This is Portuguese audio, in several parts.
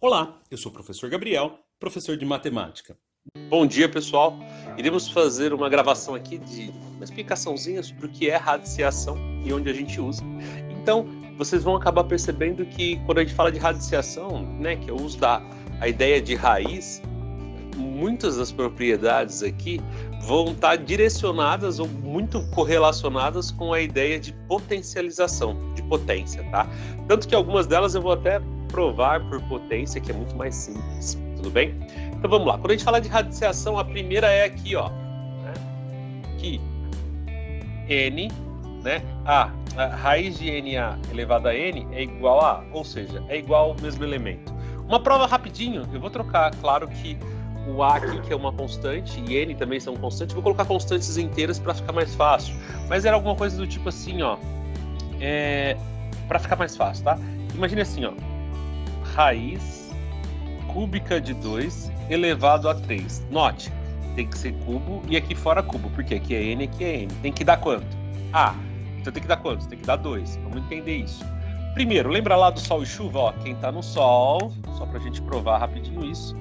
Olá, eu sou o professor Gabriel, professor de matemática. Bom dia, pessoal. Iremos fazer uma gravação aqui de uma explicaçãozinha sobre o que é radiciação e onde a gente usa. Então, vocês vão acabar percebendo que quando a gente fala de radiciação, né, que eu uso a ideia de raiz, muitas das propriedades aqui vão estar direcionadas ou muito correlacionadas com a ideia de potencialização, de potência, tá? Tanto que algumas delas eu vou até provar por potência, que é muito mais simples, tudo bem? Então vamos lá, quando a gente fala de radiciação, a primeira é aqui, ó, né? Que n, né, a raiz de na elevado a n é igual a, ou seja, é igual ao mesmo elemento. Uma prova rapidinho, eu vou trocar, claro que o a aqui, que é uma constante, e n também são constantes, vou colocar constantes inteiras para ficar mais fácil, mas era alguma coisa do tipo assim, ó, para ficar mais fácil, tá? Imagine assim, ó, raiz cúbica de 2 elevado a 3. Note, tem que ser cubo e aqui fora cubo, porque aqui é n, aqui é n. Tem que dar quanto? Ah, então tem que dar quanto? Tem que dar 2. Vamos entender isso. Primeiro, lembra lá do sol e chuva? Ó, quem tá no sol, só pra gente provar rapidinho isso,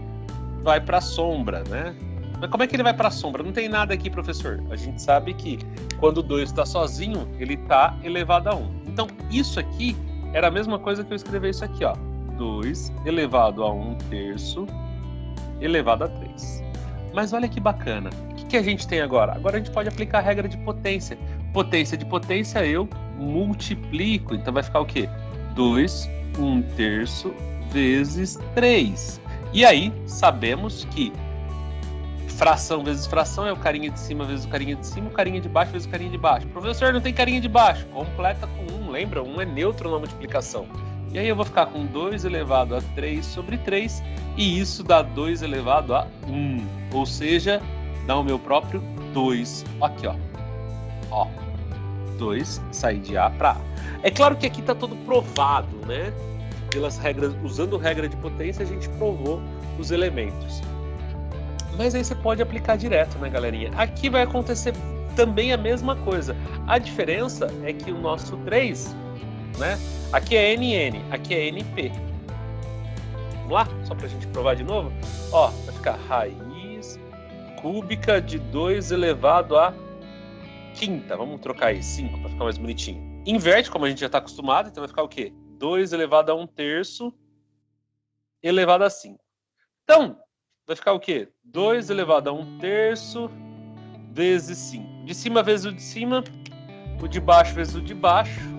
vai pra sombra, né? Mas como é que ele vai pra sombra? Não tem nada aqui, professor. A gente sabe que quando o 2 está sozinho, ele tá elevado a 1. Então, isso aqui era a mesma coisa que eu escrever isso aqui, ó. 2 elevado a 1 terço elevado a 3. Mas olha que bacana. O que a gente tem agora? Agora a gente pode aplicar a regra de potência. Potência de potência eu multiplico. Então vai ficar o quê? 2, 1 terço vezes 3. E aí sabemos que fração vezes fração é o carinha de cima vezes o carinha de cima, o carinha de baixo vezes o carinha de baixo. Professor, não tem carinha de baixo. Completa com 1. Lembra? 1 é neutro na multiplicação. E aí eu vou ficar com 2 elevado a 3 sobre 3, e isso dá 2 elevado a 1, ou seja, dá o meu próprio 2. Aqui, ó. 2 sai de A para A. É claro que aqui está todo provado, né? Pelas regras, usando regra de potência, a gente provou os elementos. Mas aí você pode aplicar direto, né, galerinha? Aqui vai acontecer também a mesma coisa. A diferença é que o nosso 3... né? Aqui é NN, aqui é NP. Vamos lá? Só pra gente provar de novo. Ó, vai ficar raiz cúbica de 2 elevado a quinta. Vamos trocar aí, 5, para ficar mais bonitinho. Inverte, como a gente já está acostumado, então vai ficar o quê? 2 elevado a 1 terço elevado a 5. Então, vai ficar o quê? 2 elevado a 1 terço vezes 5. De cima vezes o de cima, o de baixo vezes o de baixo.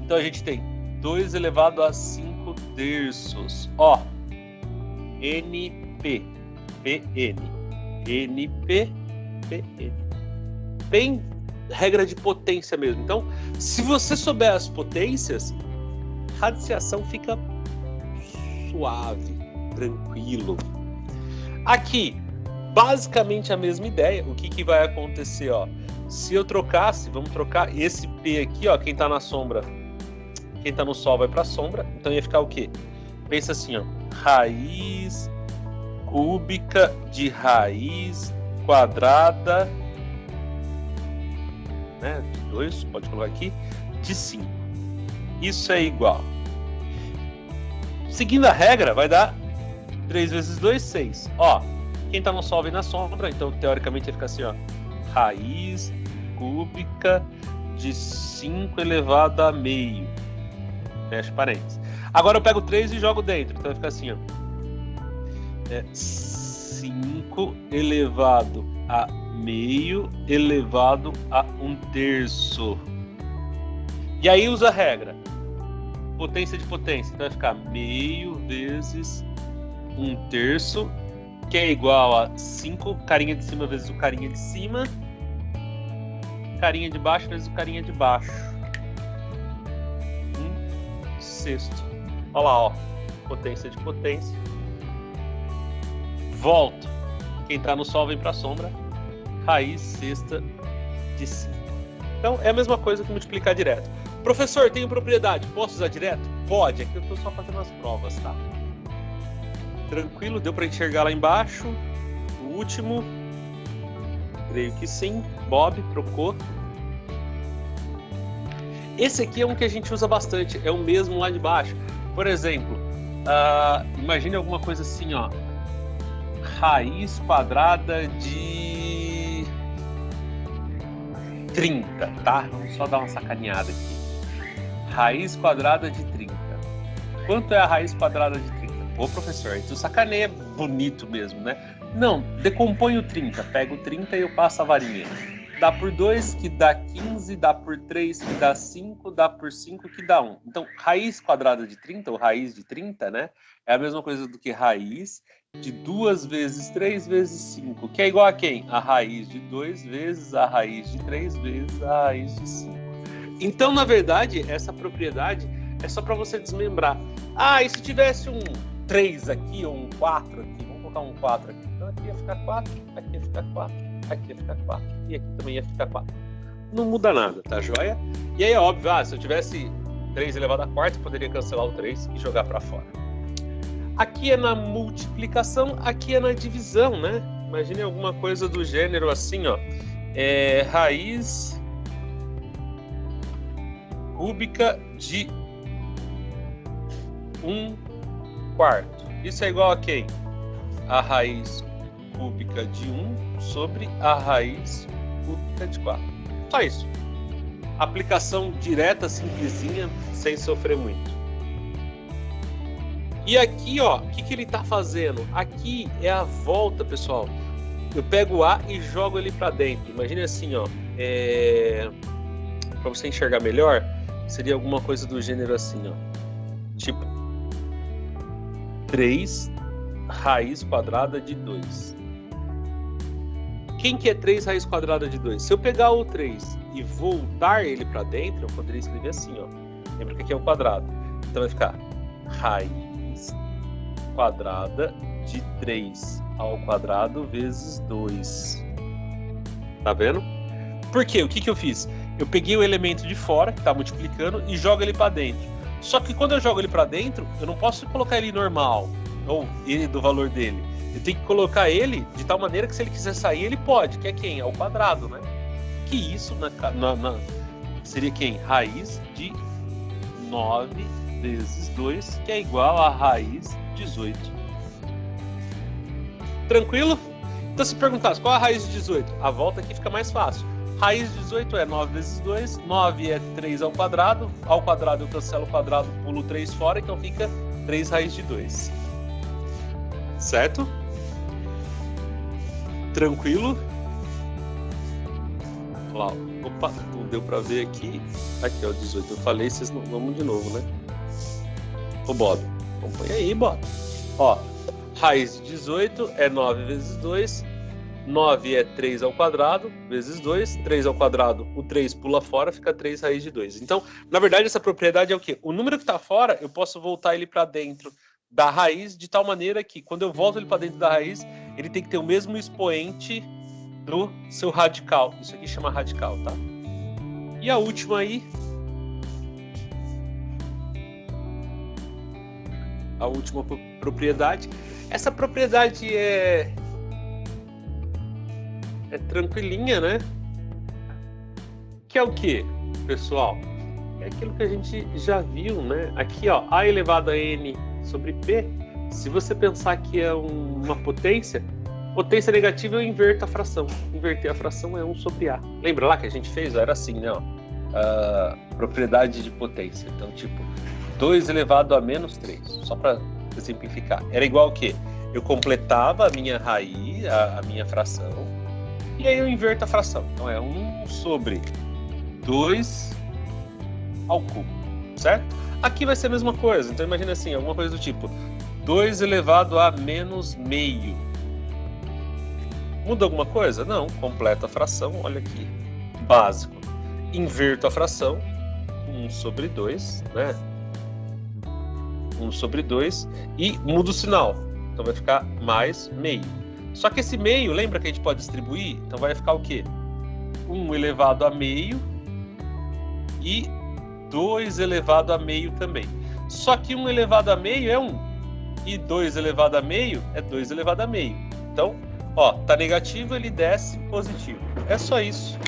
Então a gente tem 2 elevado a 5 terços. Ó, NP, PN, NP, PN. Bem regra de potência mesmo. Então, se você souber as potências, radiciação fica suave, tranquilo. Aqui, basicamente a mesma ideia. O que vai acontecer, ó? Se eu trocasse, vamos trocar esse P aqui, ó, quem tá na sombra, quem tá no sol vai pra sombra, então ia ficar o quê? Pensa assim, ó, raiz cúbica de raiz quadrada, né, de 2, pode colocar aqui, de 5. Isso é igual. Seguindo a regra, vai dar 3 vezes 2, 6. Ó, quem tá no sol vem na sombra, então teoricamente ia ficar assim, ó, raiz cúbica de 5 elevado a meio. Fecha parênteses. Agora eu pego 3 e jogo dentro. Então vai ficar assim, ó. 5 elevado a meio elevado a 1 terço. E aí usa a regra. Potência de potência. Então vai ficar meio vezes 1 terço, que é igual a 5 carinha de cima vezes o carinha de cima, carinha de baixo vezes o carinha de baixo. Sexto. Olha lá, ó. Potência de potência. Volto. Quem tá no sol vem pra sombra. Raiz sexta de 5. Então é a mesma coisa que multiplicar direto. Professor, tenho propriedade. Posso usar direto? Pode. Aqui eu tô só fazendo as provas, tá? Tranquilo? Deu pra enxergar lá embaixo? O último. Creio que sim. Bob trocou. Esse aqui é um que a gente usa bastante, é o mesmo lá de baixo. Por exemplo, Imagine alguma coisa assim, ó. Raiz quadrada de 30, tá? Vamos só dar uma sacaneada aqui. Raiz quadrada de 30. Quanto é a raiz quadrada de 30? Pô, professor, isso sacaneia bonito mesmo, né? Não, decompõe o 30. Pega o 30 e eu passo a varinha. Dá por 2, que dá 15, dá por 3, que dá 5, dá por 5, que dá 1. Então, raiz quadrada de 30, ou raiz de 30, né? É a mesma coisa do que raiz de 2 vezes 3 vezes 5, que é igual a quem? A raiz de 2 vezes a raiz de 3 vezes a raiz de 5. Então, na verdade, essa propriedade é só para você desmembrar. E se tivesse um 3 aqui ou um 4 aqui? Vamos colocar um 4 aqui. Então, aqui ia ficar 4, aqui ia ficar 4, aqui ia ficar 4 e aqui também ia ficar 4. Não muda nada, tá joia? E aí é óbvio, se eu tivesse 3 elevado a quarta, eu poderia cancelar o 3 e jogar para fora. Aqui é na multiplicação, aqui é na divisão, né? Imagine alguma coisa do gênero assim, ó. Raiz cúbica de 1/4. Isso é igual a quem? A raiz cúbica de 1 sobre a raiz cúbica de 4. Só isso. Aplicação direta, simplesinha, sem sofrer muito. E aqui, ó, o que ele está fazendo? Aqui é a volta, pessoal. Eu pego o A e jogo ele para dentro. Imagine assim, ó. Para você enxergar melhor, seria alguma coisa do gênero assim, ó. Tipo, 3 raiz quadrada de 2. Quem que é 3 raiz quadrada de 2? Se eu pegar o 3 e voltar ele para dentro, eu poderia escrever assim, ó. Lembra que aqui é o quadrado. Então vai ficar raiz quadrada de 3 ao quadrado vezes 2. Tá vendo? Por quê? O que eu fiz? Eu peguei o elemento de fora, que está multiplicando, e jogo ele para dentro. Só que quando eu jogo ele para dentro, eu não posso colocar ele normal, ou ele do valor dele. Eu tenho que colocar ele de tal maneira que se ele quiser sair, ele pode, que é quem? É o quadrado, né? Que isso seria quem? Raiz de 9 vezes 2, que é igual a raiz 18. Tranquilo? Então, se perguntasse qual é a raiz de 18, a volta aqui fica mais fácil. Raiz de 18 é 9 vezes 2, 9 é 3 ao quadrado eu cancelo o quadrado, pulo 3 fora, então fica 3 raiz de 2. Certo? Tranquilo? Lá, opa, não deu pra ver aqui. Aqui, ó, 18. Eu falei, vocês não vamos de novo, né? Ô, Bob, acompanha aí, Bob. Ó, raiz de 18 é 9 vezes 2. 9 é 3 ao quadrado vezes 2. 3 ao quadrado, o 3 pula fora, fica 3 raiz de 2. Então, na verdade, essa propriedade é o quê? O número que está fora, eu posso voltar ele para dentro da raiz, de tal maneira que, quando eu volto ele para dentro da raiz, ele tem que ter o mesmo expoente do seu radical. Isso aqui chama radical, tá? E a última aí... A última propriedade. Essa propriedade é tranquilinha, né? Que é o que, pessoal? É aquilo que a gente já viu, né? Aqui, ó, A elevado a N sobre P. Se você pensar que é uma potência negativa, eu inverto a fração. Inverter a fração é 1 sobre A. Lembra lá que a gente fez? Era assim, né? Ó, propriedade de potência. Então, tipo, 2 elevado a menos 3. Só para simplificar. Era igual o quê? Eu completava a minha raiz, a minha fração, e aí eu inverto a fração. Então é 1 sobre 2 ao cubo, certo? Aqui vai ser a mesma coisa. Então imagina assim, alguma coisa do tipo 2 elevado a menos meio. Muda alguma coisa? Não. Completa a fração, olha aqui. Básico. Inverto a fração, 1 sobre 2, né? 1 sobre 2 e muda o sinal. Então vai ficar mais meio. Só que esse meio, lembra que a gente pode distribuir? Então vai ficar o quê? 1 elevado a meio e 2 elevado a meio também. Só que 1 elevado a meio é 1 e 2 elevado a meio é 2 elevado a meio. Então, ó, tá negativo, ele desce positivo. É só isso.